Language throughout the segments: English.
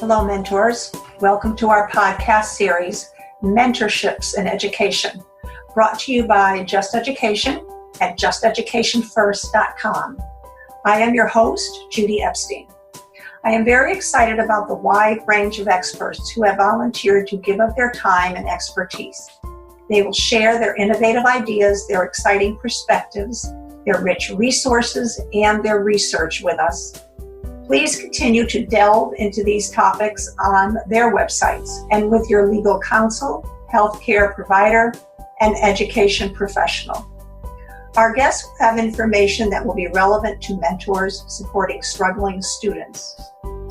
Hello, mentors. Welcome to our podcast series, Mentorships in Education, brought to you by Just Education at justeducationfirst.com. I am your host, Judith Epstein. I am very excited about the wide range of experts who have volunteered to give up their time and expertise. They will share their innovative ideas, their exciting perspectives, their rich resources, and their research with us. Please continue to delve into these topics on their websites and with your legal counsel, healthcare provider, and education professional. Our guests will have information that will be relevant to mentors supporting struggling students,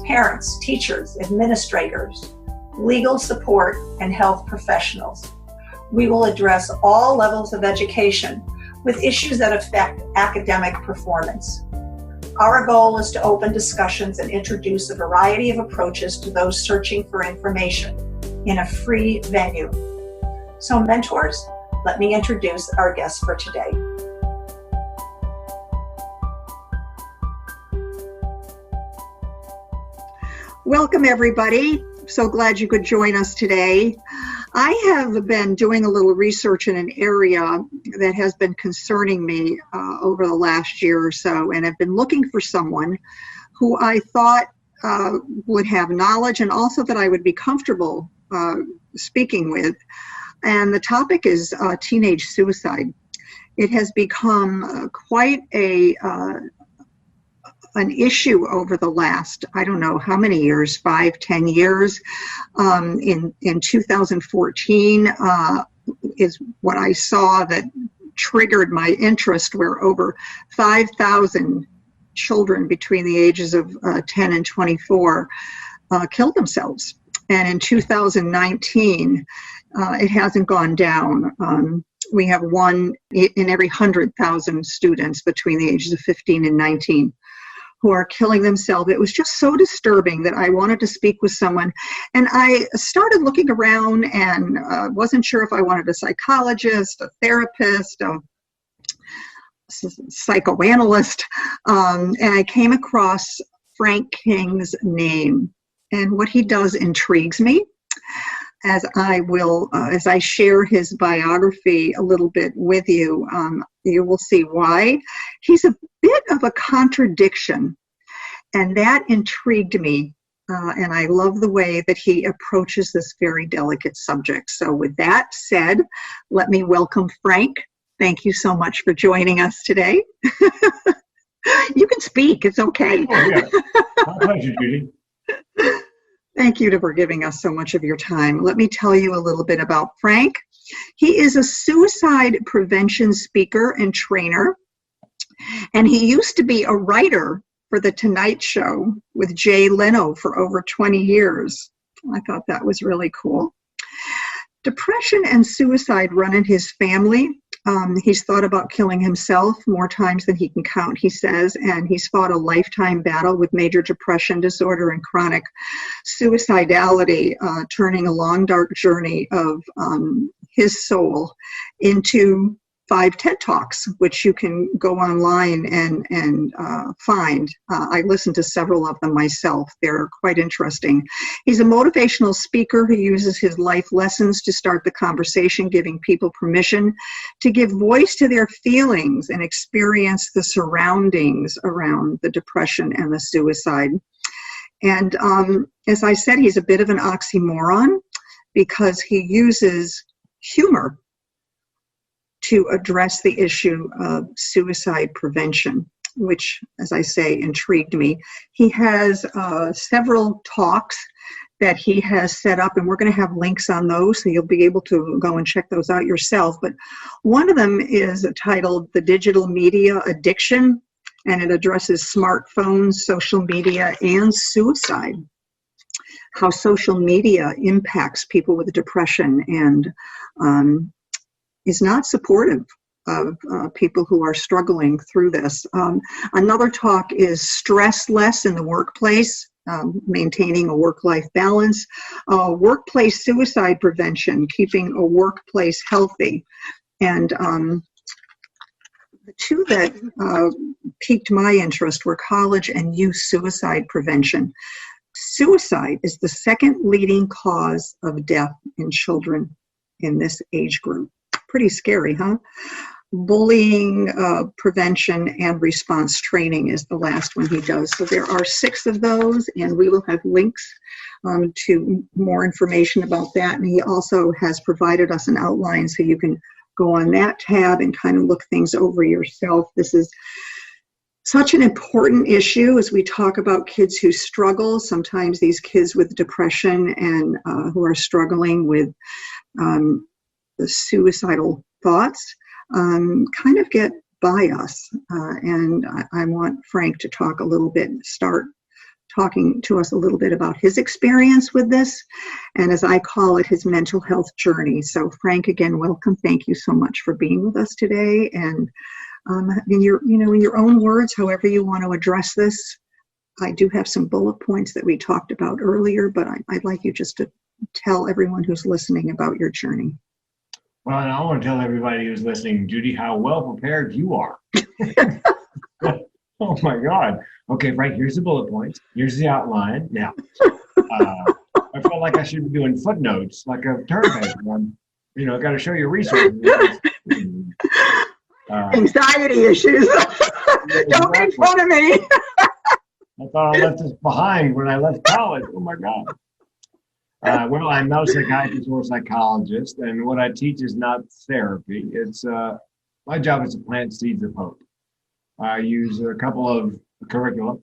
parents, teachers, administrators, legal support, and health professionals. We will address all levels of education with issues that affect academic performance. Our goal is to open discussions and introduce a variety of approaches to those searching for information in a free venue. So mentors, let me introduce our guest for today. Welcome everybody. So glad you could join us today. I have been doing a little research in an area that has been concerning me over the last year or so, and I've been looking for someone who I thought would have knowledge and also that I would be comfortable speaking with. And the topic is teenage suicide. It has become quite an issue over the last, I don't know how many years, 5, 10 years. In 2014 is what I saw that triggered my interest, where over 5,000 children between the ages of 10 and 24 killed themselves. And in 2019, it hasn't gone down. We have one in every 100,000 students between the ages of 15 and 19 who are killing themselves. It was just so disturbing that I wanted to speak with someone. And I started looking around and wasn't sure if I wanted a psychologist, a therapist, a psychoanalyst. And I came across Frank King's name. And what he does intrigues me. As I share his biography a little bit with you, you will see why. He's a bit of a contradiction, and that intrigued me, and I love the way that he approaches this very delicate subject. So with that said, let me welcome Frank. Thank you so much for joining us today. You can speak, it's okay. Oh, yeah. My pleasure, Judy. Thank you for giving us so much of your time. Let me tell you a little bit about Frank. He is a suicide prevention speaker and trainer, and he used to be a writer for The Tonight Show with Jay Leno for over 20 years. I thought that was really cool. Depression and suicide run in his family. He's thought about killing himself more times than he can count, he says, and he's fought a lifetime battle with major depression disorder and chronic suicidality, turning a long, dark journey of his soul into 5 TED Talks, which you can go online and find. I listened to several of them myself. They're quite interesting. He's a motivational speaker who uses his life lessons to start the conversation, giving people permission to give voice to their feelings and experience the surroundings around the depression and the suicide. And as I said, he's a bit of an oxymoron because he uses humor to address the issue of suicide prevention, which, as I say, intrigued me. He has several talks that he has set up, and we're going to have links on those, so you'll be able to go and check those out yourself. But one of them is titled The Digital Media Addiction, and it addresses smartphones, social media, and suicide. How social media impacts people with depression and is not supportive of people who are struggling through this. Another talk is Stress Less in the Workplace, maintaining a work-life balance, workplace suicide prevention, keeping a workplace healthy. And the two that piqued my interest were college and youth suicide prevention. Suicide is the second leading cause of death in children in this age group. Pretty scary, huh? Bullying prevention and response training is the last one he does. So there are 6 of those, and we will have links to more information about that. And he also has provided us an outline so you can go on that tab and kind of look things over yourself. This is such an important issue as we talk about kids who struggle. Sometimes these kids with depression and who are struggling with the suicidal thoughts kind of get by us. And I want Frank to talk a little bit, start talking to us a little bit about his experience with this, and as I call it, his mental health journey. So Frank, again, welcome. Thank you so much for being with us today. And in your own words, however you want to address this, I do have some bullet points that we talked about earlier, but I'd like you just to tell everyone who's listening about your journey. Well, and I want to tell everybody who's listening, Judy, how well prepared you are. Oh my God. Okay, Frank, here's the bullet points. Here's the outline. Now, I felt like I should be doing footnotes, like a term paper. Got to show you resources. Anxiety issues. Don't make fun of me. I thought I left this behind when I left college. Oh my God. Well, I'm not a psychiatrist or a psychologist, and what I teach is not therapy. It's my job is to plant seeds of hope. I use a couple of curricula.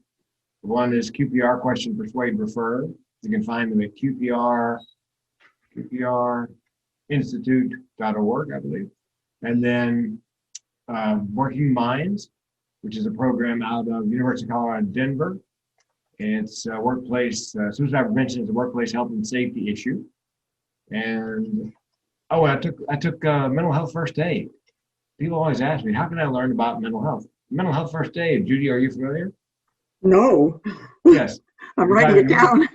One is QPR, question, persuade, refer. You can find them at QPRinstitute.org, I believe. And then Working Minds, which is a program out of University of Colorado, Denver. It's workplace, suicide prevention is a workplace health and safety issue. And, I took mental health first aid. People always ask me, how can I learn about mental health? Mental health first aid. Judy, are you familiar? No. Yes. I'm writing it down.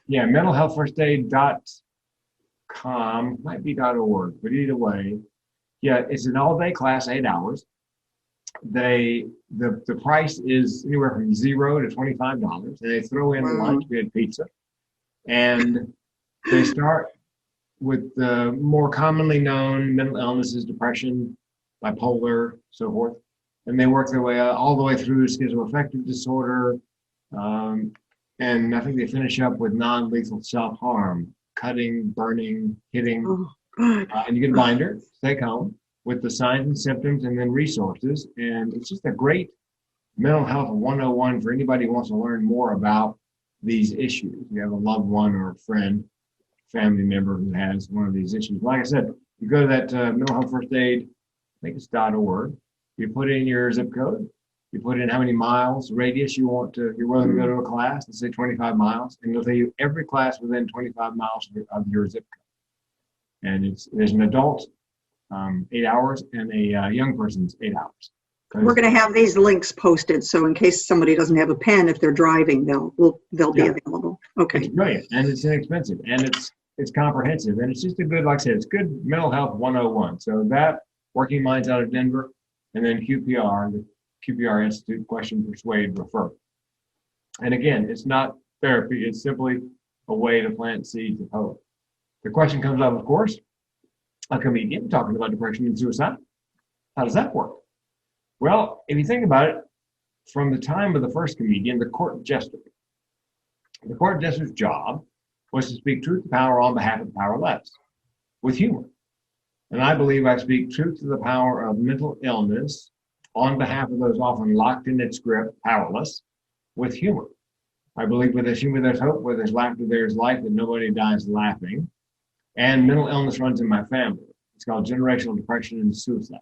Yeah, mentalhealthfirstaid.com, might be .org, but either way, yeah, it's an all-day class, 8 hours. The price is anywhere from $0 to $25, and they throw in lunch. We had pizza, and they start with the more commonly known mental illnesses, depression, bipolar, so forth, and they work their way all the way through schizoaffective disorder, and I think they finish up with non-lethal self-harm, cutting, burning, hitting, and you get a binder, take home, with the signs and symptoms and then resources. And it's just a great mental health 101 for anybody who wants to learn more about these issues. You have a loved one or a friend, family member who has one of these issues. Like I said, you go to that mental health first aid, I think it's .org. You put in your zip code, you put in how many miles radius you're willing to go to a class, let's say 25 miles, and it'll tell you every class within 25 miles of your zip code. And there's an adult 8 hours, and a young person's 8 hours. We're going to have these links posted, so in case somebody doesn't have a pen, if they're driving, they'll be available. Okay. It's brilliant, and it's inexpensive, and it's comprehensive, and it's just a good, like I said, it's good mental health 101. So that, Working Minds out of Denver, and then QPR, the QPR Institute, question, persuade, refer. And again, it's not therapy, it's simply a way to plant seeds of hope. The question comes up, of course, a comedian talking about depression and suicide. How does that work? Well, if you think about it, from the time of the first comedian, the court jester's job was to speak truth to power on behalf of the powerless, with humor. And I believe I speak truth to the power of mental illness on behalf of those often locked in its grip, powerless, with humor. I believe with there's humor, there's hope, where there's laughter, there's life, that nobody dies laughing. And mental illness runs in my family. It's called generational depression and suicide.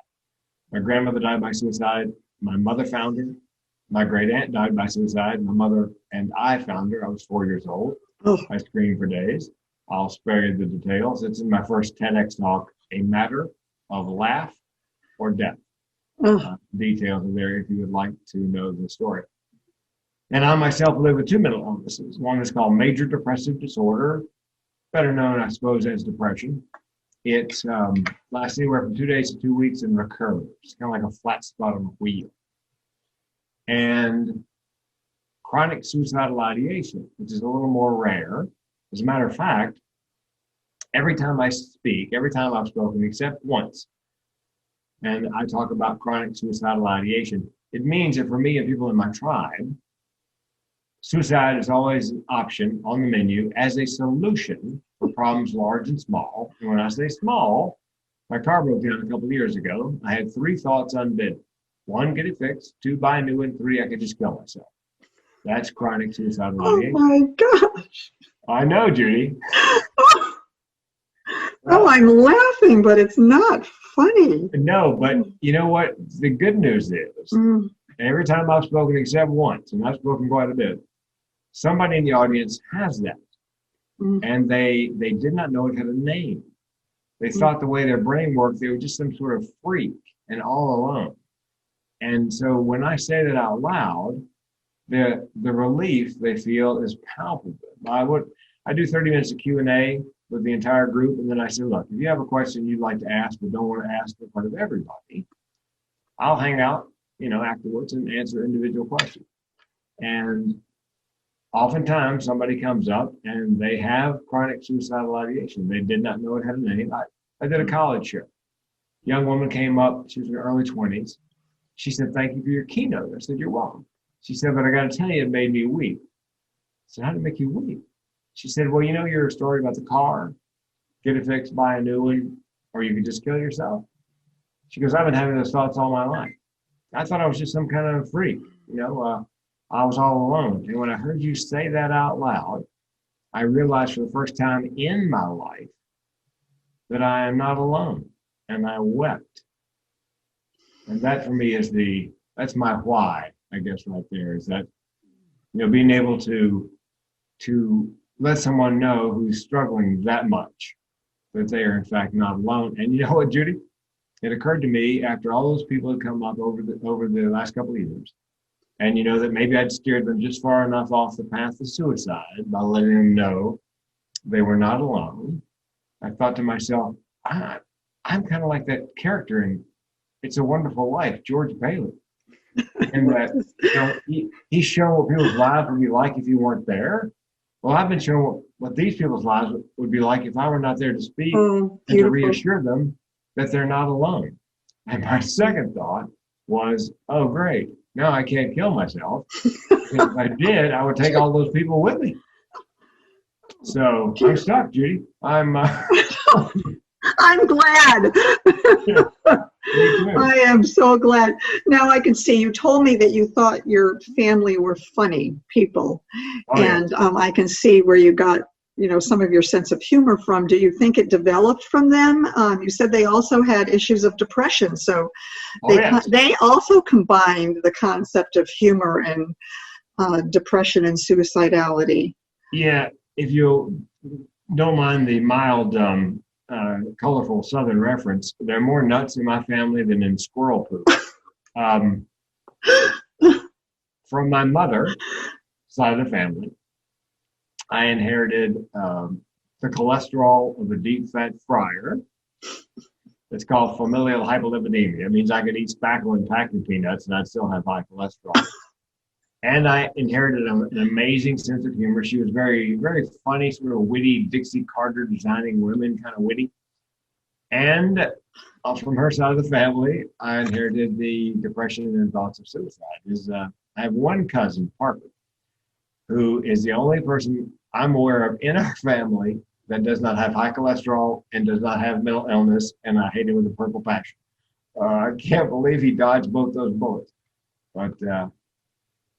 My grandmother died by suicide. My mother found her. My great aunt died by suicide. My mother and I found her. I was 4 years old. I screamed for days. I'll spare you the details. It's in my first TEDx talk, A Matter of Laugh or Death. Details are there if you would like to know the story. And I myself live with 2 mental illnesses. One is called major depressive disorder, better known, I suppose, as depression. It lasts anywhere from 2 days to 2 weeks and recurs. It's kind of like a flat spot on a wheel. And chronic suicidal ideation, which is a little more rare. As a matter of fact, every time I speak, every time I've spoken, except once, and I talk about chronic suicidal ideation, it means that for me and people in my tribe, suicide is always an option on the menu as a solution for problems large and small. And when I say small, my car broke down a couple of years ago. I had 3 thoughts unbidden. 1, get it fixed. 2, buy a new one. 3, I could just kill myself. That's chronic suicidal ideation. Oh my gosh. I know, Judy. Oh, I'm laughing, but it's not funny. No, but you know what? The good news is, every time I've spoken except once, and I've spoken quite a bit, somebody in the audience has that. And they did not know it had a name. They thought the way their brain worked, they were just some sort of freak and all alone. And so when I say that out loud, the relief they feel is palpable. I do 30 minutes of Q&A with the entire group, and then I say, look, if you have a question you'd like to ask but don't want to ask in front of everybody, I'll hang out, afterwards and answer individual questions. And oftentimes somebody comes up and they have chronic suicidal ideation. They did not know it had a name. I did a college show. Young woman came up, she was in her early 20s. She said, thank you for your keynote. I said, you're welcome. She said, but I got to tell you, it made me weep. I said, how did it make you weep? She said, well, your story about the car, get it fixed, buy a new one, or you could just kill yourself. She goes, I've been having those thoughts all my life. I thought I was just some kind of freak. I was all alone. And when I heard you say that out loud, I realized for the first time in my life that I am not alone. And I wept. And that for me is that's my why, I guess, right there, is that, being able to let someone know who's struggling that much that they are in fact not alone. And you know what, Judy? It occurred to me after all those people had come up over the last couple of years, and that maybe I'd steered them just far enough off the path of suicide by letting them know they were not alone. I thought to myself, I'm kind of like that character in It's a Wonderful Life, George Bailey. And that he's shown what people's lives would be like if you weren't there. Well, I've been shown what these people's lives would be like if I were not there to speak and to reassure them that they're not alone. And my second thought was, oh, great. Now I can't kill myself. If I did, I would take all those people with me. So I'm stuck, Judy. I'm glad. I am so glad. Now I can see, you told me that you thought your family were funny people. And I can see where you got, some of your sense of humor from. Do you think it developed from them? You said they also had issues of depression. So they also combined the concept of humor and depression and suicidality. Yeah, if you don't mind the mild colorful Southern reference, there are more nuts in my family than in squirrel poop. From my mother side of the family, I inherited the cholesterol of a deep fat fryer. It's called familial hypolipidemia. It means I could eat spackle and packing peanuts and I'd still have high cholesterol. And I inherited an amazing sense of humor. She was very, very funny, sort of witty, Dixie Carter designing women, kind of witty. And from her side of the family, I inherited the depression and thoughts of suicide. I have one cousin, Parker, who is the only person I'm aware of in our family that does not have high cholesterol and does not have mental illness, and I hate him with a purple passion. I can't believe he dodged both those bullets. But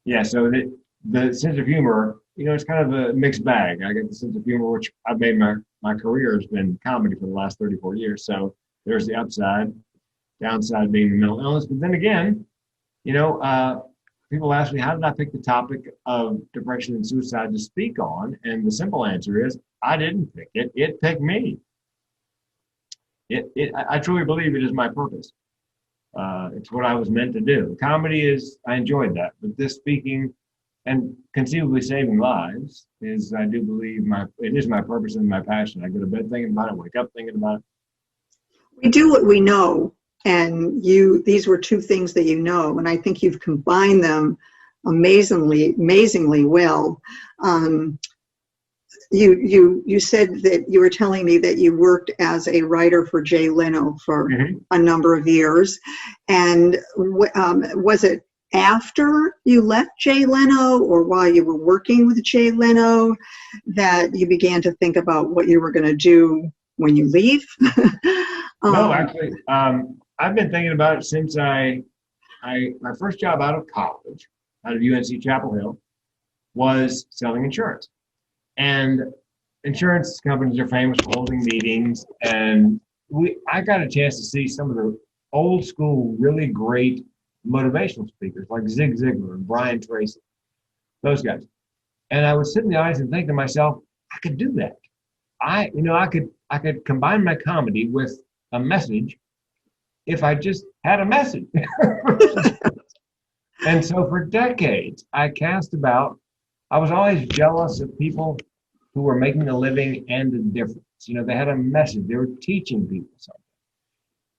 yeah, so the sense of humor, it's kind of a mixed bag. I get the sense of humor, which I've made my career has been comedy for the last 34 years. So there's the upside, downside being the mental illness. But then again, people ask me, how did I pick the topic of depression and suicide to speak on? And the simple answer is, I didn't pick it. It picked me. I truly believe it is my purpose. It's what I was meant to do. Comedy I enjoyed that. But this speaking and conceivably saving lives I do believe it is my purpose and my passion. I go to bed thinking about it, wake up thinking about it. We do what we know. And these were two things that and I think you've combined them amazingly well. You said that you were telling me that you worked as a writer for Jay Leno for a number of years, and was it after you left Jay Leno or while you were working with Jay Leno that you began to think about what you were going to do when you leave? No, actually, I've been thinking about it since my first job out of college, out of UNC Chapel Hill, was selling insurance. And insurance companies are famous for holding meetings, and I got a chance to see some of the old school, really great motivational speakers like Zig Ziglar and Brian Tracy, those guys. And I would sit in the audience and think to myself, I could do that. I could combine my comedy with a message if I just had a message. And so for decades, I was always jealous of people who were making a living and a difference. They had a message. They were teaching people something.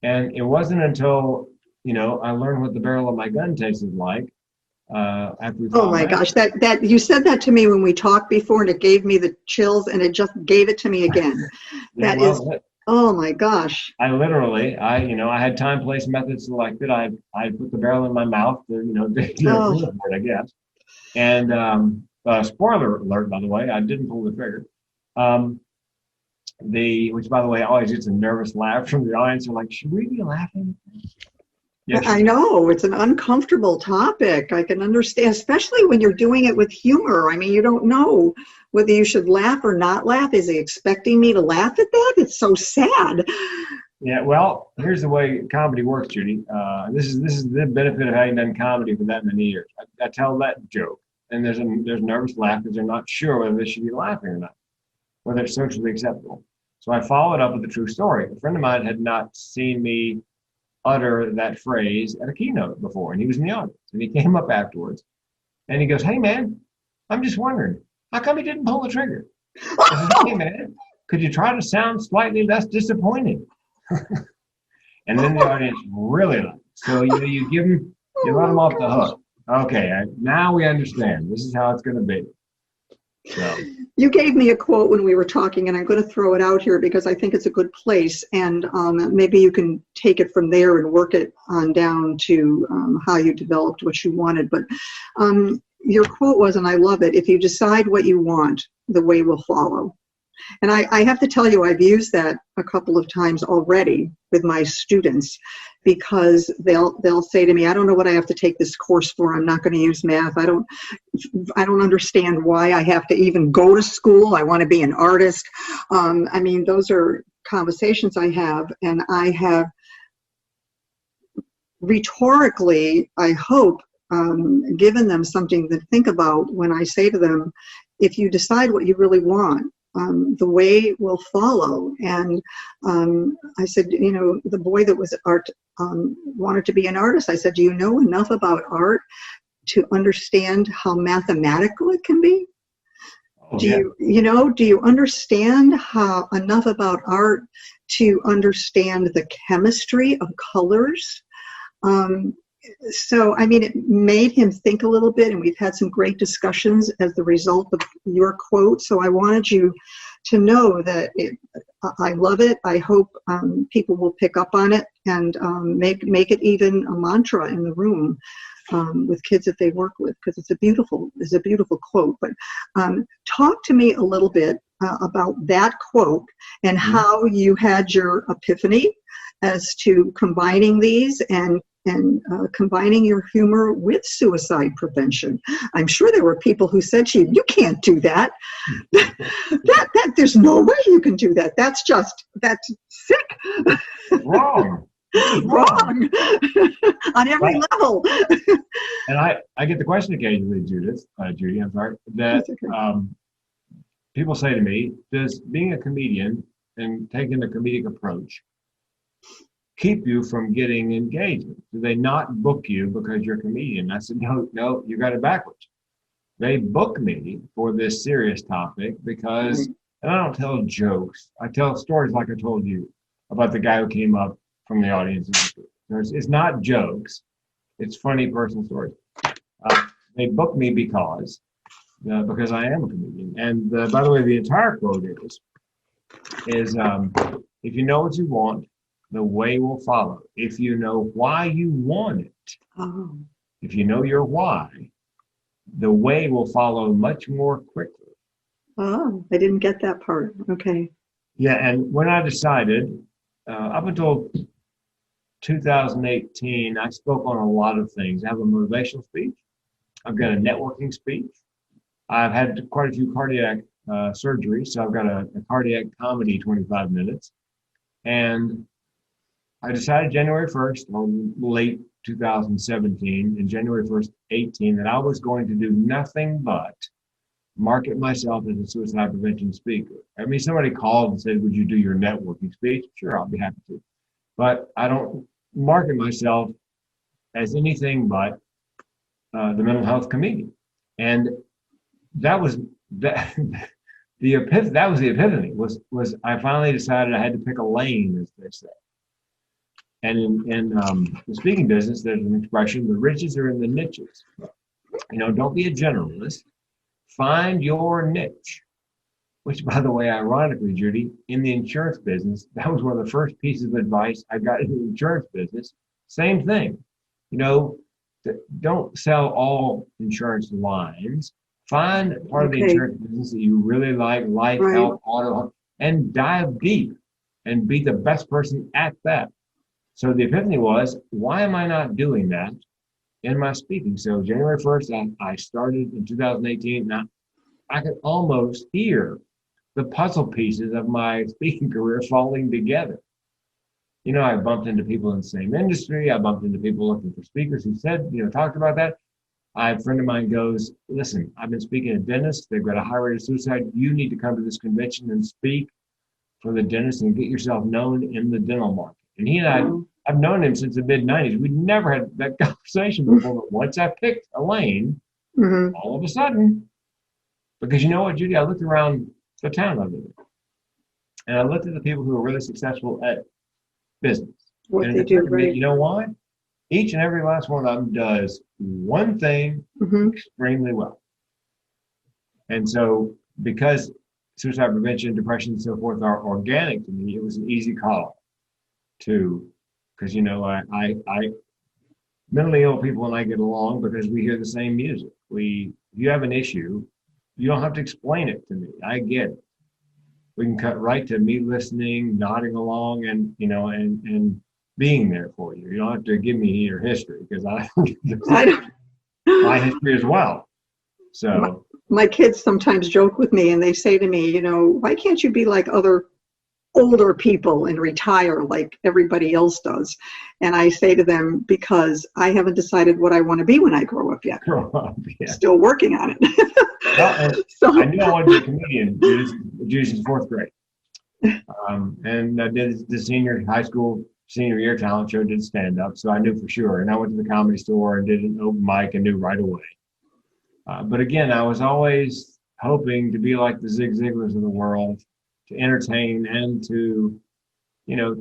And it wasn't until, I learned what the barrel of my gun tasted like. After we oh my gosh, that you said that to me when we talked before, and it gave me the chills, and it just gave it to me again. Oh my gosh. I literally, I had time, place, methods selected. I put the barrel in my mouth to, I guess. And spoiler alert, by the way, I didn't pull the trigger. Which, by the way, always gets a nervous laugh from the audience. They're like, should we be laughing? Yes. I know, it's an uncomfortable topic. I can understand, especially when you're doing it with humor. I mean, you don't know whether you should laugh or not laugh. Is he expecting me to laugh at that? It's so sad. Yeah, well, here's the way comedy works, Judy. This is the benefit of having done comedy for that many years. I tell that joke, and there's nervous laugh because they're not sure whether they should be laughing or not, whether it's socially acceptable. So I followed up with a true story. A friend of mine had not seen me utter that phrase at a keynote before, and he was in the audience, and he came up afterwards, and he goes, "Hey man, I'm just wondering, how come he didn't pull the trigger?" I said, "Hey man, could you try to sound slightly less disappointing?" And then the audience really liked it. So you let them off the hook. Okay, now we understand. This is how it's going to be. So. You gave me a quote when we were talking, and I'm going to throw it out here because I think it's a good place, and maybe you can take it from there and work it on down to how you developed what you wanted. But your quote was, and I love it, "If you decide what you want, the way will follow." And I have to tell you, I've used that a couple of times already with my students, because they'll say to me, "I don't know what I have to take this course for. I'm not going to use math. I don't understand why I have to even go to school. I want to be an artist." I mean, those are conversations I have, and I have rhetorically, I hope, given them something to think about when I say to them, if you decide what you really want, the way will follow. And I said, the boy that was art wanted to be an artist. I said, do you know enough about art to understand how mathematical it can be? Oh, do you understand enough about art to understand the chemistry of colors? So, I mean, it made him think a little bit, and we've had some great discussions as the result of your quote. So I wanted you to know that I love it. I hope people will pick up on it and make it even a mantra in the room with kids that they work with, because it's a beautiful quote. But talk to me a little bit about that quote and how you had your epiphany as to combining these and combining your humor with suicide prevention. I'm sure there were people who said to you, "You can't do that. that there's no way you can do that. That's sick." Wrong. Wrong. On every level. And I get the question occasionally, Judy, I'm sorry, that people say to me, does being a comedian and taking a comedic approach keep you from getting engagement? Do they not book you because you're a comedian? I said, no, you got it backwards. They book me for this serious topic because, and I don't tell jokes. I tell stories like I told you about the guy who came up from the audience. It's not jokes. It's funny personal stories. They booked me because I am a comedian. And by the way, the entire quote is if you know what you want, the way will follow. If you know why you want it, Oh, if you know your why, the way will follow much more quickly. oh, I didn't get that part. Okay. Yeah, and when I decided, up until 2018, I spoke on a lot of things. I have a motivational speech. I've got a networking speech. I've had quite a few cardiac surgeries, so I've got a cardiac comedy 25 minutes. And I decided January 1st, or late 2017, and January 1st, 18, that I was going to do nothing but market myself as a suicide prevention speaker. I mean, somebody called and said, would you do your networking speech? Sure, I'll be happy to. But I don't market myself as anything but the mental health comedian. And that was that that was the epiphany was I finally decided I had to pick a lane, as they say. And in the speaking business, there's an expression: the riches are in the niches. Don't be a generalist. Find your niche. Which, by the way, ironically, Judy, in the insurance business, that was one of the first pieces of advice I got in the insurance business. Same thing. Don't sell all insurance lines. Find part of the insurance business that you really like, life, Right. health, auto, and dive deep and be the best person at that. So the epiphany was, why am I not doing that in my speaking? So January 1st, I started in 2018. Now, I could almost hear the puzzle pieces of my speaking career falling together. I bumped into people in the same industry. I bumped into people looking for speakers who said, talked about that. A friend of mine goes, listen, I've been speaking to dentists. They've got a high rate of suicide. You need to come to this convention and speak for the dentist and get yourself known in the dental market. And he and I've known him since the mid-90s. We'd never had that conversation before, but once I picked a lane, all of a sudden, because you know what, Judy, I looked around the town I live in, and I looked at the people who are really successful at business. What and they do, me, right? you know why? Each and every last one of them does one thing extremely well. And so because suicide prevention, depression, and so forth are organic to me, it was an easy call because I mentally ill people and I get along because we hear the same music. If you have an issue, you don't have to explain it to me. I get it. We can cut right to me listening, nodding along, and and being there for you. You don't have to give me your history because I don't. My history as well. So my kids sometimes joke with me and they say to me, why can't you be like other older people and retire like everybody else does? And I say to them, because I haven't decided what I want to be when I grow up yet. Still working on it. Well, so, I knew I wanted to be a comedian. Judith in fourth grade. And I did the senior year talent show, did stand up. So I knew for sure. And I went to the Comedy Store and did an open mic and knew right away. But again, I was always hoping to be like the Zig Ziglars of the world, to entertain and to,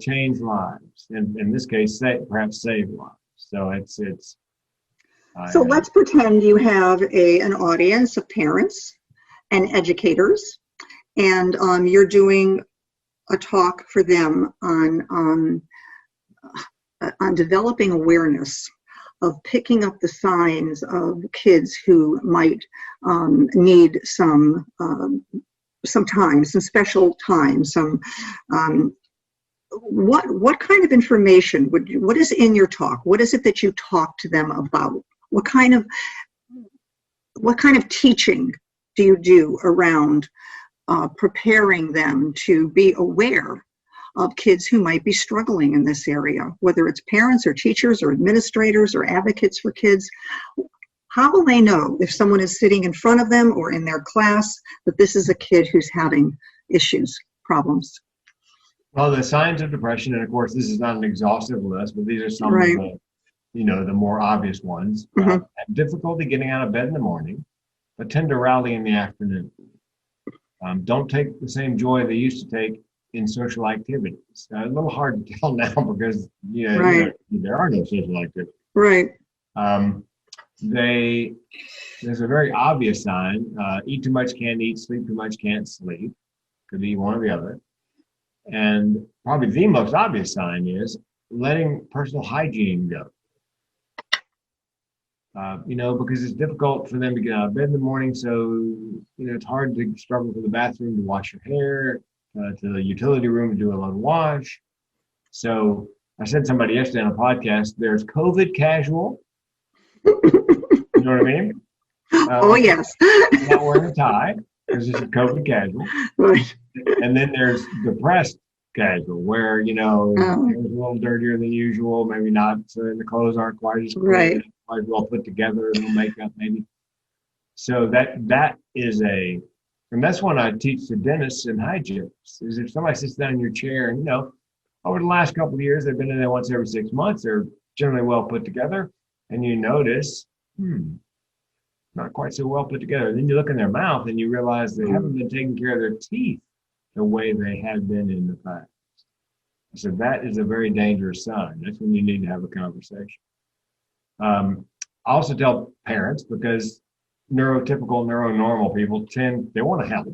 change lives. And in this case, perhaps save lives. So So let's pretend you have an audience of parents and educators, and you're doing a talk for them on developing awareness of picking up the signs of kids who might need some time, some special time, what kind of information what is in your talk? What is it that you talk to them about? What kind of teaching do you do around preparing them to be aware of kids who might be struggling in this area, whether it's parents or teachers or administrators or advocates for kids? How will they know if someone is sitting in front of them or in their class that this is a kid who's having issues, problems? Well, the signs of depression, and of course, this is not an exhaustive list, but these are some of the, the more obvious ones. Have difficulty getting out of bed in the morning, but tend to rally in the afternoon. Don't take the same joy they used to take in social activities. A little hard to tell now because there are no social activities. Right. there's a very obvious sign. Eat too much, can't eat. Sleep too much, can't sleep. Could be one or the other. And probably the most obvious sign is letting personal hygiene go. Because it's difficult for them to get out of bed in the morning. So, it's hard to struggle to the bathroom to wash your hair, to the utility room to do a little wash. So I said to somebody yesterday on a podcast, there's COVID casual. You know what I mean? Oh, yes. Not wearing a tie, because this is COVID casual. Right. And then there's depressed casual, where, it was a little dirtier than usual, maybe not, so the clothes aren't quite as right. quite well put together, no makeup maybe. So that is and that's when I teach to dentists and hygienists, is if somebody sits down in your chair and, over the last couple of years, they've been in there once every 6 months, they're generally well put together, and you notice, not quite so well put together. Then you look in their mouth and you realize they haven't been taking care of their teeth the way they had been in the past. So that is a very dangerous sign. That's when you need to have a conversation. I also tell parents, because neurotypical, neuronormal people they want to help.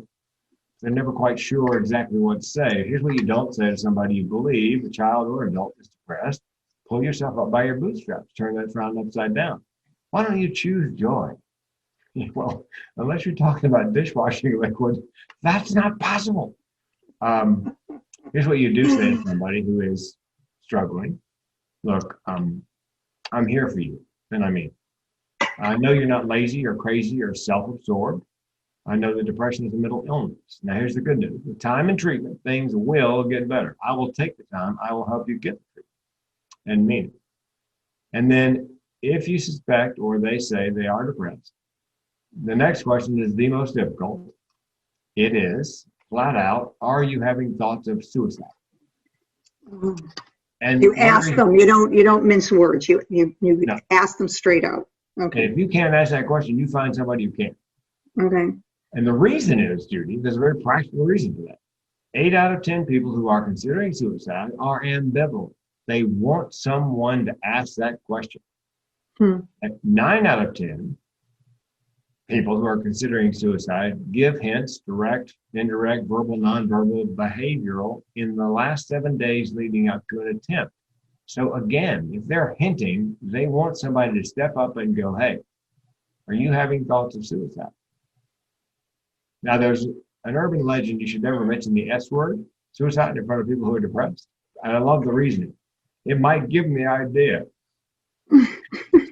They're never quite sure exactly what to say. Here's what you don't say to somebody you believe, a child or adult, is depressed. Pull yourself up by your bootstraps. Turn that frown upside down. Why don't you choose joy? Well, unless you're talking about dishwashing liquid, that's not possible. Here's what you do say to somebody who is struggling. Look, I'm here for you. And I mean, I know you're not lazy or crazy or self-absorbed. I know that depression is a mental illness. Now, here's the good news. With time and treatment, things will get better. I will take the time. I will help you get the treatment and mean it. And then if you suspect or they say they are depressed, the next question is the most difficult. It is flat out, are you having thoughts of suicide? And you ask them, you don't mince words. You no. Ask them straight out. Okay. And if you can't ask that question, you find somebody who can. Okay. And the reason is, Judy, there's a very practical reason for that. 8 out of 10 people who are considering suicide are ambivalent. They want someone to ask that question. 9 out of 10 people who are considering suicide give hints, direct, indirect, verbal, nonverbal, behavioral, in the last 7 days leading up to an attempt. So again, if they're hinting, they want somebody to step up and go, hey, are you having thoughts of suicide? Now, there's an urban legend, you should never mention the S word, suicide, in front of people who are depressed. And I love the reasoning. It might give them the idea.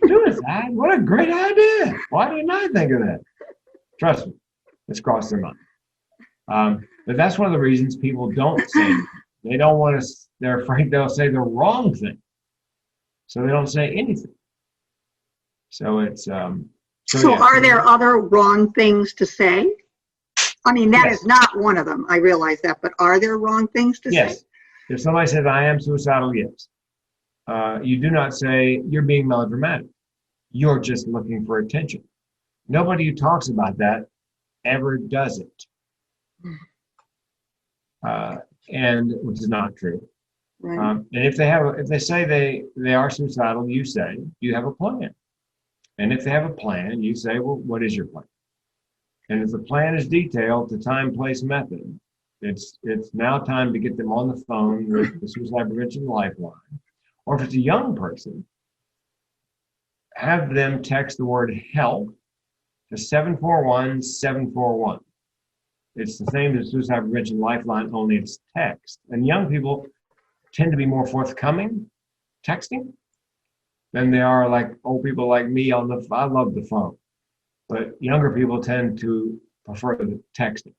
Suicide? What a great idea. Why didn't I think of that? Trust me, it's crossed their mind. But that's one of the reasons people don't say anything. They don't want to, they're afraid they'll say the wrong thing. So they don't say anything. So it's, So yeah. Are there other wrong things to say? I mean, that is not one of them. I realize that, but are there wrong things to say? Yes. If somebody says, I am suicidal, yes. You do not say, you're being melodramatic. You're just looking for attention. Nobody who talks about that ever does it. And which is not true. Right. And if they say they are suicidal, you say, you have a plan. And if they have a plan, you say, well, what is your plan? And if the plan is detailed to time, place, method, it's now time to get them on the phone with the Suicide Prevention Lifeline. Or if it's a young person, have them text the word help to 741-741. It's the same as Suicide Prevention Lifeline, only it's text. And young people tend to be more forthcoming texting than they are like old people like me I love the phone. But younger people tend to prefer the texting.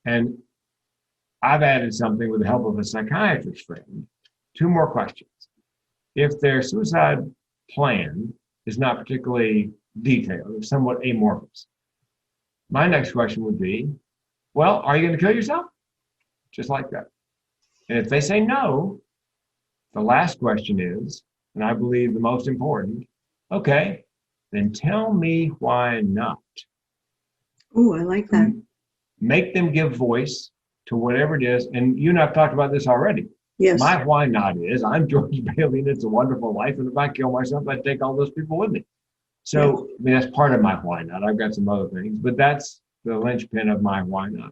And I've added something with the help of a psychiatrist friend. 2 more questions. If their suicide plan is not particularly detailed, it's somewhat amorphous, my next question would be, well, are you going to kill yourself? Just like that. And if they say no, the last question is, and I believe the most important, okay, then tell me why not. Oh, I like that. Make them give voice to whatever it is. And you and I have talked about this already. Yes. My why not is, I'm George Bailey and It's a Wonderful Life. And if I kill myself, I'd take all those people with me. So, I mean, that's part of my why not. I've got some other things, but that's the linchpin of my why not.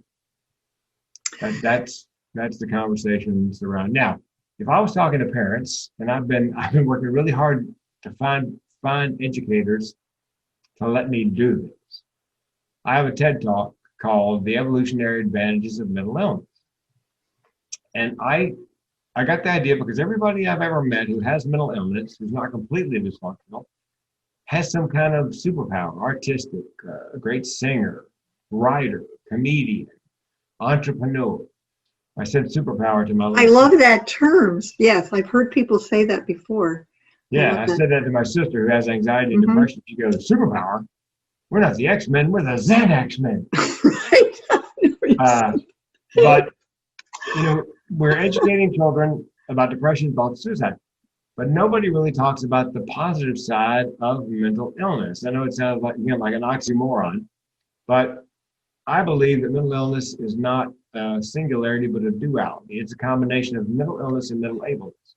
That's the conversations around. Now, if I was talking to parents, and I've been working really hard to find educators to let me do this. I have a TED Talk called "The Evolutionary Advantages of Mental Illness," and I got the idea because everybody I've ever met who has mental illness, who's not completely dysfunctional, has some kind of superpower: artistic, a great singer, writer, comedian, entrepreneur. I said superpower to my. I love that term. Yes, I've heard people say that before. Yeah, I said that to my sister who has anxiety and depression. She goes, "Superpower? We're not the X-Men. We're the Xanax-Men." Right. But we're educating children about depression, thoughts, and suicide. But nobody really talks about the positive side of mental illness. I know it sounds like, like an oxymoron, but I believe that mental illness is not a singularity, but a duality. It's a combination of mental illness and mental ableness.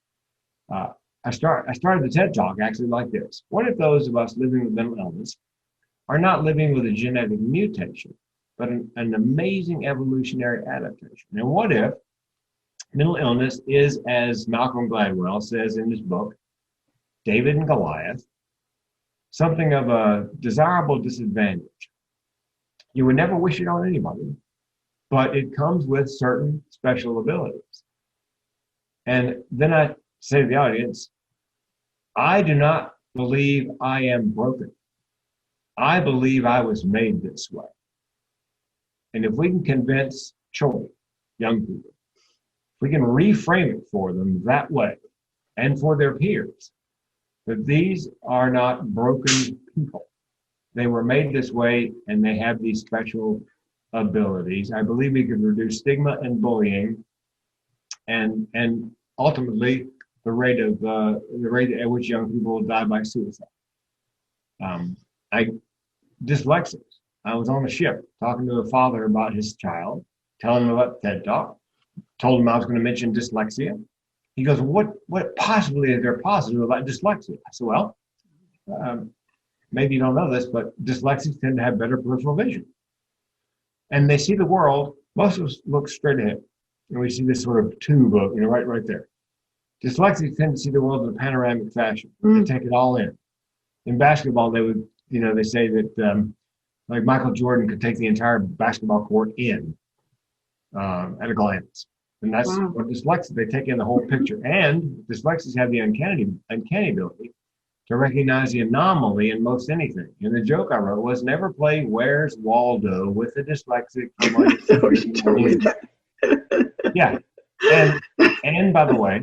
I started the TED Talk actually like this. What if those of us living with mental illness are not living with a genetic mutation, but an amazing evolutionary adaptation? And what if mental illness is, as Malcolm Gladwell says in his book, David and Goliath, something of a desirable disadvantage? You would never wish it on anybody, but it comes with certain special abilities. And then I say to the audience, I do not believe I am broken. I believe I was made this way. And if we can convince children, young people, we can reframe it for them that way and for their peers, that these are not broken people. They were made this way and they have these special abilities. I believe we can reduce stigma and bullying and ultimately the rate at which young people die by suicide. Dyslexics. I was on a ship talking to a father about his child, telling him about TED Talk, told him I was going to mention dyslexia. He goes, what possibly is there positive about dyslexia? I said, well, maybe you don't know this, but dyslexics tend to have better peripheral vision. And they see the world, most of us look straight ahead. And we see this sort of tube of, right there. Dyslexics tend to see the world in a panoramic fashion. They take it all in. In basketball, they would, they say that like Michael Jordan could take the entire basketball court in at a glance. And that's what dyslexics, they take in the whole picture. And dyslexics have the uncanny ability to recognize the anomaly in most anything. And the joke I wrote was, never play Where's Waldo with a dyslexic. Yeah. And by the way,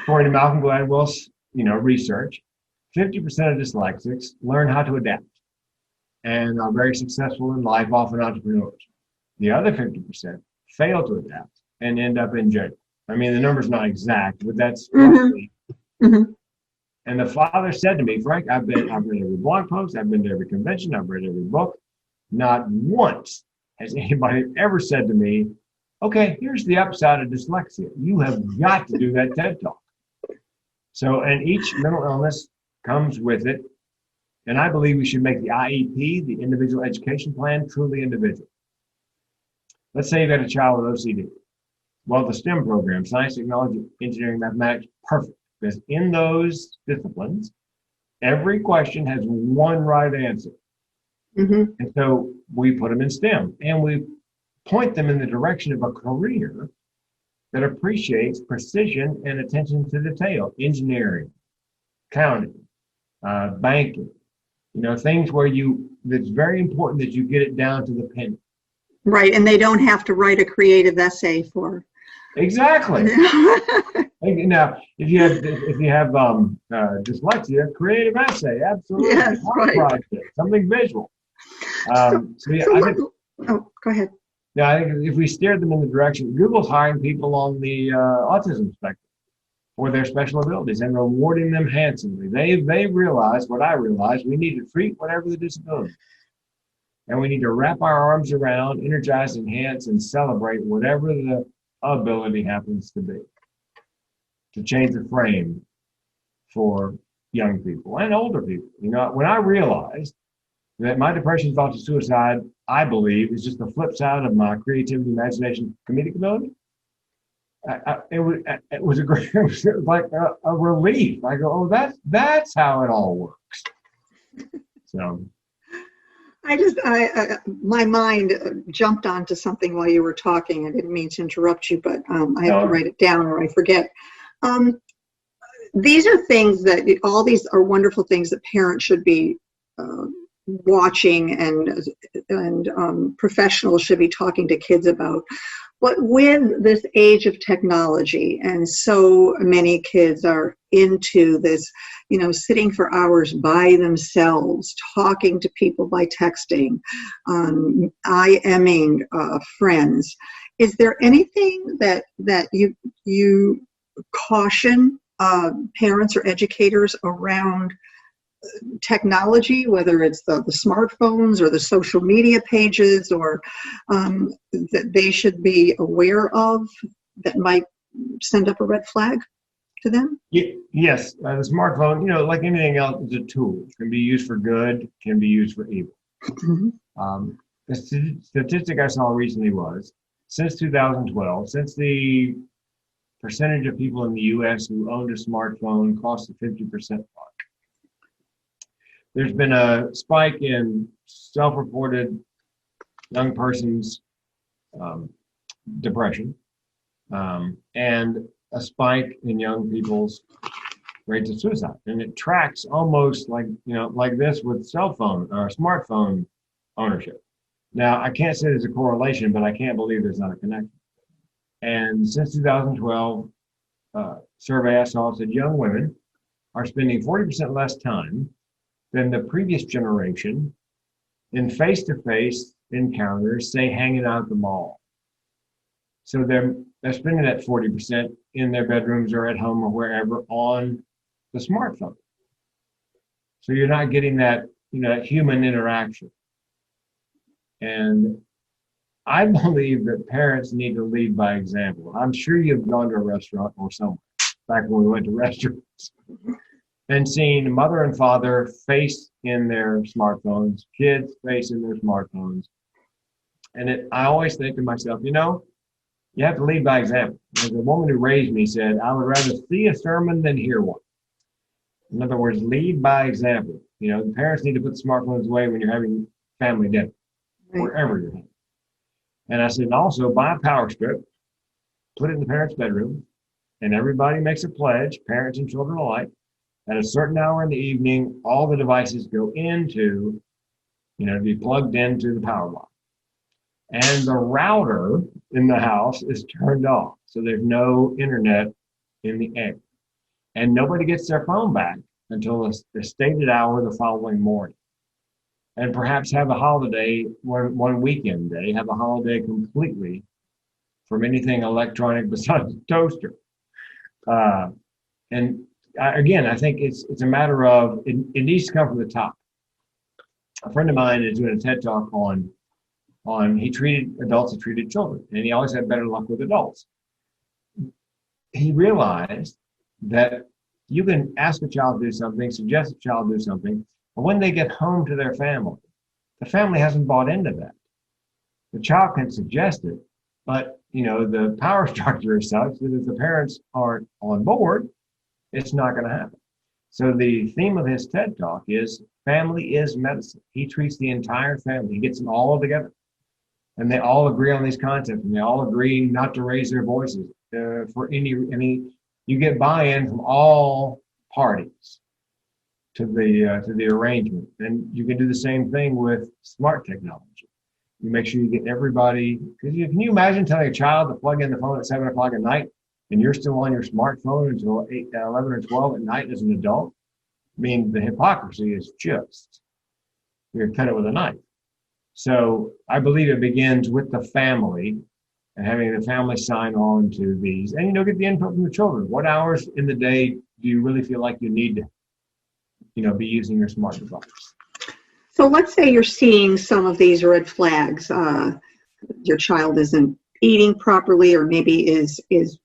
according to Malcolm Gladwell's, research, 50% of dyslexics learn how to adapt and are very successful in life, often entrepreneurs. The other 50% fail to adapt and end up in jail. I mean, the number's not exact, but that's roughly. And the father said to me, Frank, I've read every blog post, I've been to every convention, I've read every book. Not once has anybody ever said to me, okay, here's the upside of dyslexia. You have got to do that TED Talk. So, and each mental illness comes with it. And I believe we should make the IEP, the individual education plan, truly individual. Let's say you've got a child with OCD. Well, the STEM program, science, technology, engineering, mathematics, perfect. Because in those disciplines, every question has one right answer. And so we put them in STEM and we point them in the direction of a career that appreciates precision and attention to detail. Engineering, accounting, banking, things where that's very important that you get it down to the penny. Right, and they don't have to write a creative essay for. Exactly. Now, if you have dyslexia, creative essay, absolutely. Yes, right. Project, something visual. Go ahead. Yeah, I think if we steered them in the direction, Google's hiring people on the autism spectrum for their special abilities and rewarding them handsomely. They realize what I realized: we need to treat whatever the disability, and we need to wrap our arms around, energize, enhance, and celebrate whatever the ability happens to be, to change the frame for young people and older people. You know, when I realized that my depression, thoughts of suicide, I believe, is just the flip side of my creativity, imagination, comedic ability. It was a great, it was like a relief. I go, oh, that's how it all works. So my mind jumped onto something while you were talking. I didn't mean to interrupt you, but I have to write it down or I forget. These are things all these are wonderful things that parents should be watching, and professionals should be talking to kids about. But with this age of technology, and so many kids are into this, sitting for hours by themselves, talking to people by texting, IMing friends. Is there anything that you caution parents or educators around technology, whether it's the smartphones or the social media pages, or that they should be aware of that might send up a red flag to them? Yes, the smartphone, like anything else, is a tool. It can be used for good, can be used for evil. The statistic I saw recently was, since 2012, since the percentage of people in the U.S. who owned a smartphone crossed the 50% mark, there's been a spike in self-reported young persons' depression, and a spike in young people's rates of suicide. And it tracks almost like this with cell phone or smartphone ownership. Now, I can't say there's a correlation, but I can't believe there's not a connection. And since 2012, survey I saw said young women are spending 40% less time than the previous generation in face-to-face encounters, say hanging out at the mall. So they're spending that 40% in their bedrooms or at home or wherever on the smartphone. So you're not getting that, human interaction. And I believe that parents need to lead by example. I'm sure you've gone to a restaurant or somewhere, back when we went to restaurants, and seen mother and father face in their smartphones, kids face in their smartphones. And I always think to myself, you have to lead by example. As a woman who raised me said, I would rather see a sermon than hear one. In other words, lead by example. The parents need to put the smartphones away when you're having family dinner, wherever you're having. And I said, and also buy a power strip, put it in the parents' bedroom, and everybody makes a pledge, parents and children alike. At a certain hour in the evening, all the devices go into, to be plugged into the power line. And the router in the house is turned off. So there's no internet in the air. And nobody gets their phone back until the stated hour the following morning. And perhaps have a holiday, one weekend day, have a holiday completely from anything electronic besides a toaster. Again, I think it's a matter of, it needs to come from the top. A friend of mine is doing a TED Talk on he treated adults and treated children, and he always had better luck with adults. He realized that you can ask a child to do something, suggest a child do something, but when they get home to their family, the family hasn't bought into that. The child can suggest it, but the power structure is such that if the parents aren't on board, it's not going to happen. So the theme of his TED Talk is family is medicine. He treats the entire family. He gets them all together. And they all agree on these concepts, and they all agree not to raise their voices for any, you get buy-in from all parties to the arrangement. And you can do the same thing with smart technology. You make sure you get everybody, because can you imagine telling a child to plug in the phone at 7 o'clock at night, and you're still on your smartphone until 8, 11, or 12 at night as an adult? I mean, the hypocrisy is just, you're cut it with a knife. So I believe it begins with the family and having the family sign on to these. And, get the input from the children. What hours in the day do you really feel like you need to, be using your smart device? So let's say you're seeing some of these red flags. Your child isn't eating properly, or maybe is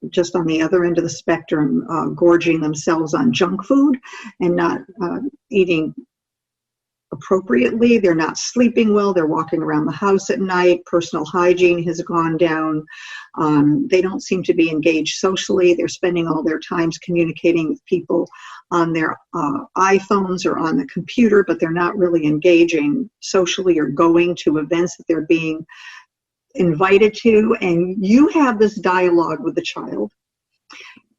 just on the other end of the spectrum, gorging themselves on junk food and not eating appropriately. They're not sleeping well. They're walking around the house at night. Personal hygiene has gone down. They don't seem to be engaged socially. They're spending all their times communicating with people on their iPhones or on the computer, but they're not really engaging socially or going to events that they're being invited to. And you have this dialogue with the child,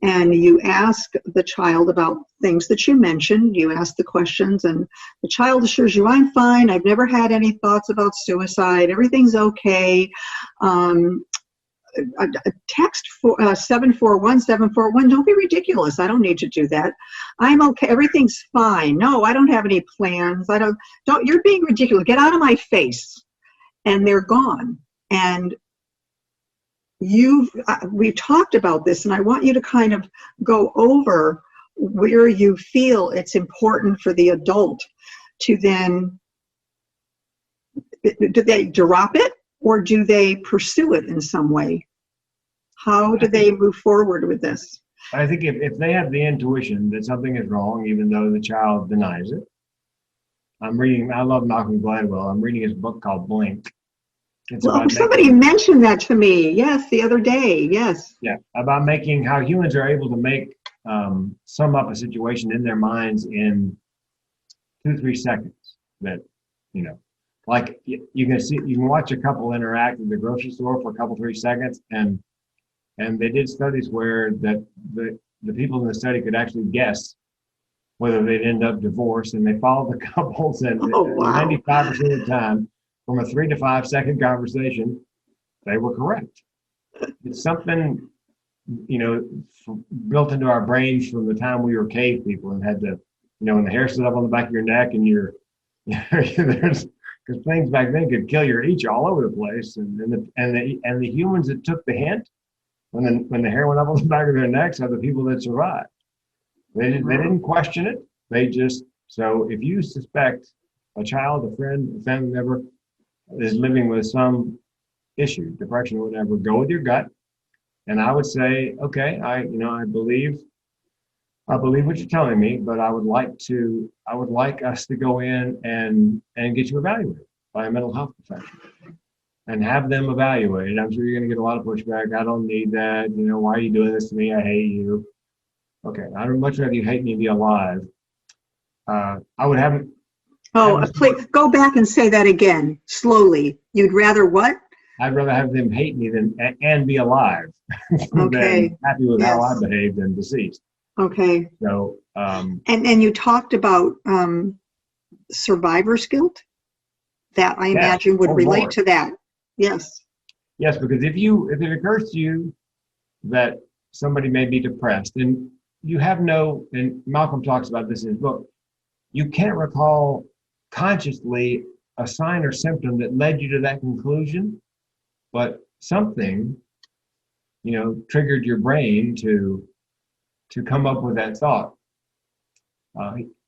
and you ask the child about things that you mentioned. You ask the questions, and the child assures you, I'm fine. I've never had any thoughts about suicide. Everything's okay. A text for 741-741, don't be ridiculous. I don't need to do that. I'm okay. Everything's fine. No, I don't have any plans. Don't, you're being ridiculous. Get out of my face. And they're gone. And we've talked about this, and I want you to kind of go over where you feel it's important for the adult to then, do they drop it or do they pursue it in some way? How do they move forward with this? I think if they have the intuition that something is wrong, even though the child denies it. I love Malcolm Gladwell. I'm reading his book called Blink. Well, somebody mentioned that to me, yes, the other day, yes. Yeah, about making how humans are able to make, sum up a situation in their minds in 2-3 seconds. That, like you can watch a couple interact at the grocery store for a couple, 3 seconds, and they did studies where that the people in the study could actually guess whether they'd end up divorced, and they followed the couples, and 95% of the time, from a 3 to 5 second conversation, they were correct. It's something, built into our brains from the time we were cave people and had to, when the hair stood up on the back of your neck and because things back then could kill you or eat you all over the place. And the humans that took the hint when the hair went up on the back of their necks are the people that survived. They didn't question it. So if you suspect a child, a friend, a family member is living with some issue, depression or whatever, go with your gut. And I would say, okay, I believe what you're telling me, but I would like us to go in and get you evaluated by a mental health professional and have them evaluated. I'm sure you're going to get a lot of pushback. I don't need that. Why are you doing this to me? I hate you. Okay, I'd much rather you hate me and be alive. I would have. Oh, please go back and say that again, slowly. You'd rather what? I'd rather have them hate me and be alive okay. than happy with how I behaved and deceased. Okay. So, and you talked about survivor's guilt. That I imagine would relate to that. Yes. Yes, because if it occurs to you that somebody may be depressed, and you have and Malcolm talks about this in his book, you can't recall consciously a sign or symptom that led you to that conclusion, but something, triggered your brain to come up with that thought.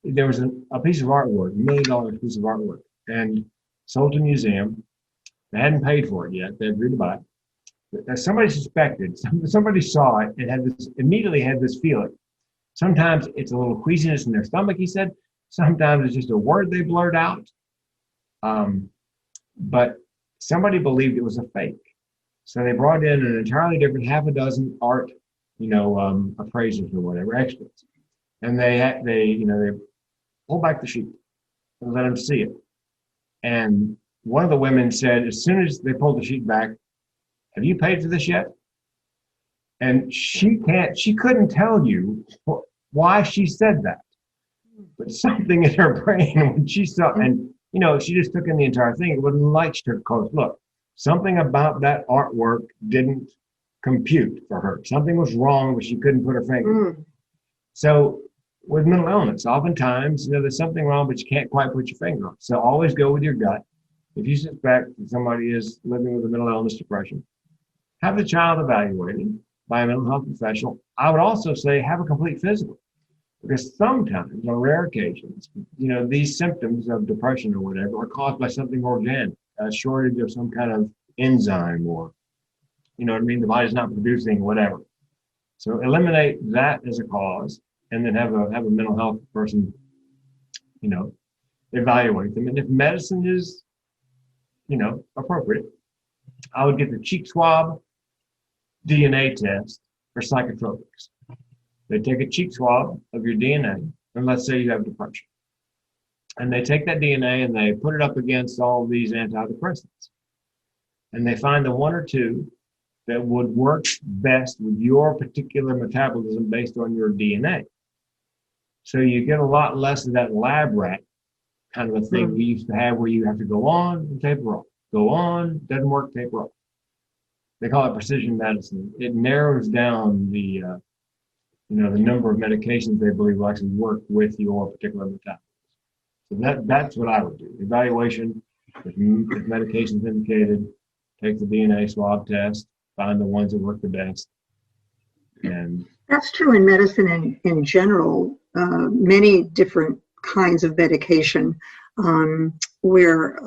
There was a piece of artwork, $1 million piece of artwork, and sold to a museum. They hadn't paid for it yet. They agreed to buy it. Somebody suspected, somebody saw it and immediately had this feeling. Sometimes it's a little queasiness in their stomach, he said. Sometimes it's just a word they blurt out. But somebody believed it was a fake. So they brought in an entirely different half a dozen art, appraisers or whatever, experts. And they pulled back the sheet and let them see it. And one of the women said, as soon as they pulled the sheet back, have you paid for this yet? And she couldn't tell you why she said that. But something in her brain, when she saw, and she just took in the entire thing. It wasn't like she took a close look. Something about that artwork didn't compute for her. Something was wrong, but she couldn't put her finger. So with mental illness, oftentimes, there's something wrong, but you can't quite put your finger on it. So always go with your gut. If you suspect that somebody is living with a mental illness, depression, have the child evaluated by a mental health professional. I would also say have a complete physical. Because sometimes, on rare occasions, these symptoms of depression or whatever are caused by something organic, a shortage of some kind of enzyme or You know what I mean? The body's not producing whatever. So eliminate that as a cause, and then have a mental health person, you know, evaluate them. And if medicine is, you know, appropriate, I would get the cheek swab DNA test for psychotropics. They take a cheek swab of your DNA, and let's say you have depression. And they take that DNA and they put it up against all these antidepressants. And they find the one or two that would work best with your particular metabolism based on your DNA. So you get a lot less of that lab rat kind of a thing we used to have where you have to go on and taper off. Go on, doesn't work, taper off. They call it precision medicine. It narrows down the the number of medications they believe will actually work with your particular metabolism. So that's what I would do. Evaluation, if medication's indicated, take the DNA swab test, find the ones that work the best. And that's true in medicine in general. Many different kinds of medication where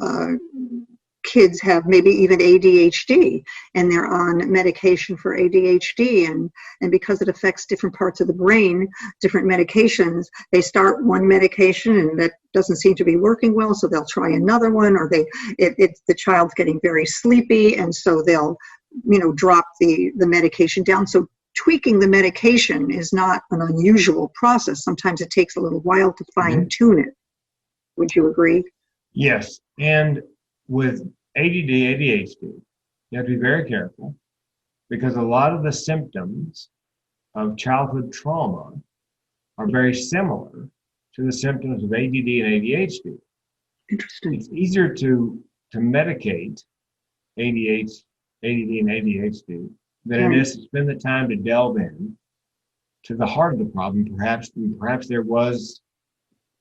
kids have maybe even ADHD and they're on medication for ADHD, and because it affects different parts of the brain, different medications, they start one medication and that doesn't seem to be working well, so they'll try another one, or the child's getting very sleepy and so they'll drop the medication down. So tweaking the medication is not an unusual process. Sometimes it takes a little while to fine tune it. Would you agree? Yes. And with ADD, ADHD, you have to be very careful because a lot of the symptoms of childhood trauma are very similar to the symptoms of ADD and ADHD. Interesting. It's easier to medicate ADD and ADHD than it is to spend the time to delve in to the heart of the problem. Perhaps there was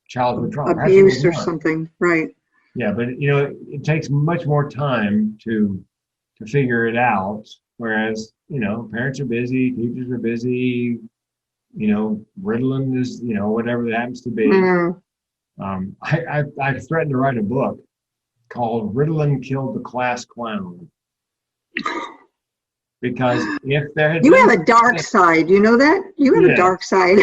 childhood trauma. Abuse or something, right. Yeah, but it takes much more time to figure it out. Whereas, parents are busy, teachers are busy, Ritalin is, whatever it happens to be. I threatened to write a book called Ritalin Killed the Class Clown. Because if there had have a dark side, you know that? You have a dark side.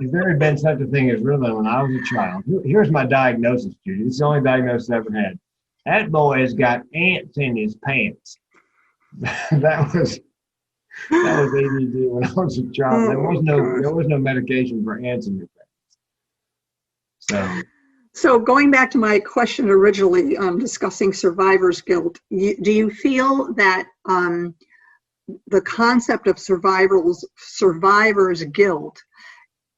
If there had been such a thing as Ritalin when I was a child, here's my diagnosis, Judy. It's the only diagnosis I ever had. That boy has got ants in his pants. that was ADD when I was a child. There was no medication for ants in your pants. So going back to my question originally, discussing survivor's guilt, do you feel that the concept of survivor's guilt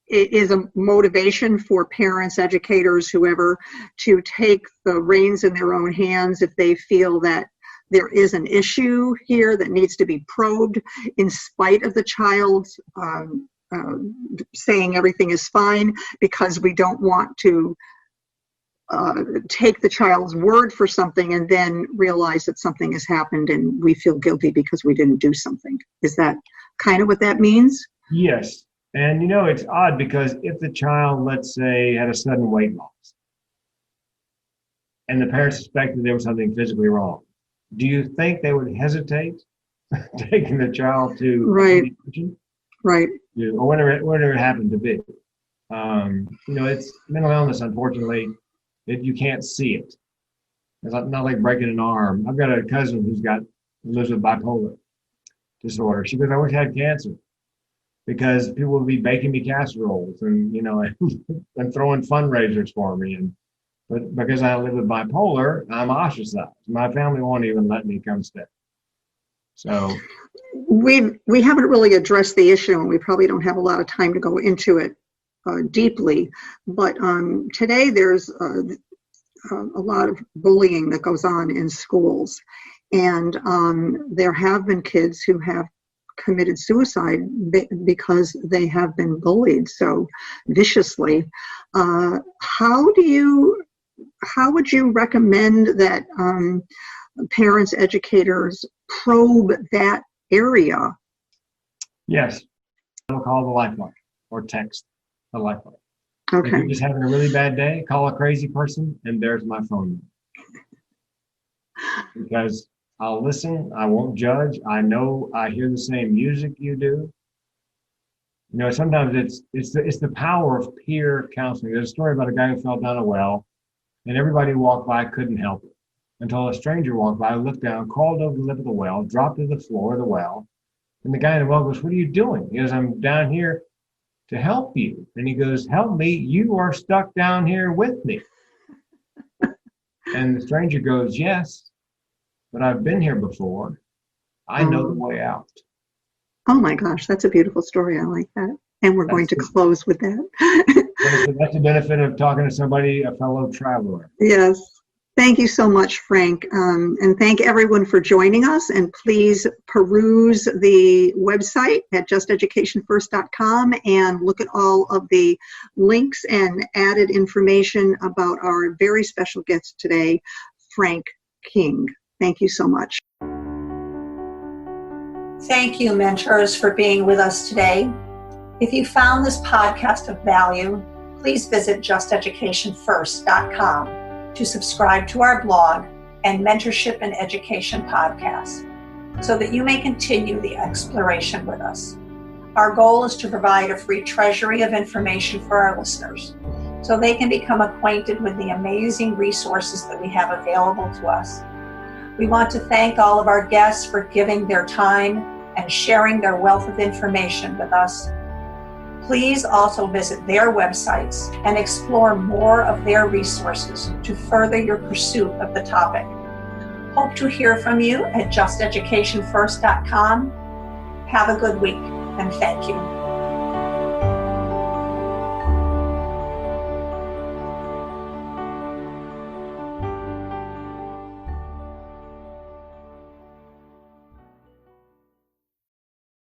is a motivation for parents, educators, whoever, to take the reins in their own hands if they feel that there is an issue here that needs to be probed in spite of the child's saying everything is fine, because we don't want to take the child's word for something and then realize that something has happened and we feel guilty because we didn't do something. Is that kind of what that means? Yes. And it's odd because if the child, let's say, had a sudden weight loss and the parents suspected there was something physically wrong, do you think they would hesitate taking the child to pediatrician? Right. Or whatever it happened to be. It's mental illness, unfortunately. You can't see it. It's not like breaking an arm. I've got a cousin who lives with bipolar disorder. She goes, I wish I had cancer, because people would be baking me casseroles and and throwing fundraisers for me, but because I live with bipolar, I'm ostracized. My family won't even let me come stay. So we haven't really addressed the issue, and we probably don't have a lot of time to go into it deeply, but today there's a lot of bullying that goes on in schools, and there have been kids who have committed suicide because they have been bullied so viciously. How would you recommend that parents, educators probe that area? Yes, I'll call the lifeline or text the lifeline. Okay. If you're just having a really bad day, call a crazy person, and there's my phone number. Because I'll listen. I won't judge. I know I hear the same music you do. You know, sometimes it's the power of peer counseling. There's a story about a guy who fell down a well, and everybody who walked by couldn't help it until a stranger walked by, looked down, crawled over the lip of the well, dropped to the floor of the well, and the guy in the well goes, "What are you doing?" He goes, "I'm down here to help you." And he goes, "Help me? You are stuck down here with me." And the stranger goes, "Yes, but I've been here before. I know the way out." Oh my gosh, that's a beautiful story. I like that. And we're going to close with that. That's the benefit of talking to somebody, a fellow traveler. Yes. Thank you so much, Frank. And thank everyone for joining us. And please peruse the website at justeducationfirst.com and look at all of the links and added information about our very special guest today, Frank King. Thank you so much. Thank you, mentors, for being with us today. If you found this podcast of value, please visit justeducationfirst.com to subscribe to our blog and mentorship and education podcast so that you may continue the exploration with us. Our goal is to provide a free treasury of information for our listeners so they can become acquainted with the amazing resources that we have available to us. We want to thank all of our guests for giving their time and sharing their wealth of information with us. Please also visit their websites and explore more of their resources to further your pursuit of the topic. Hope to hear from you at justeducationfirst.com. Have a good week, and thank you.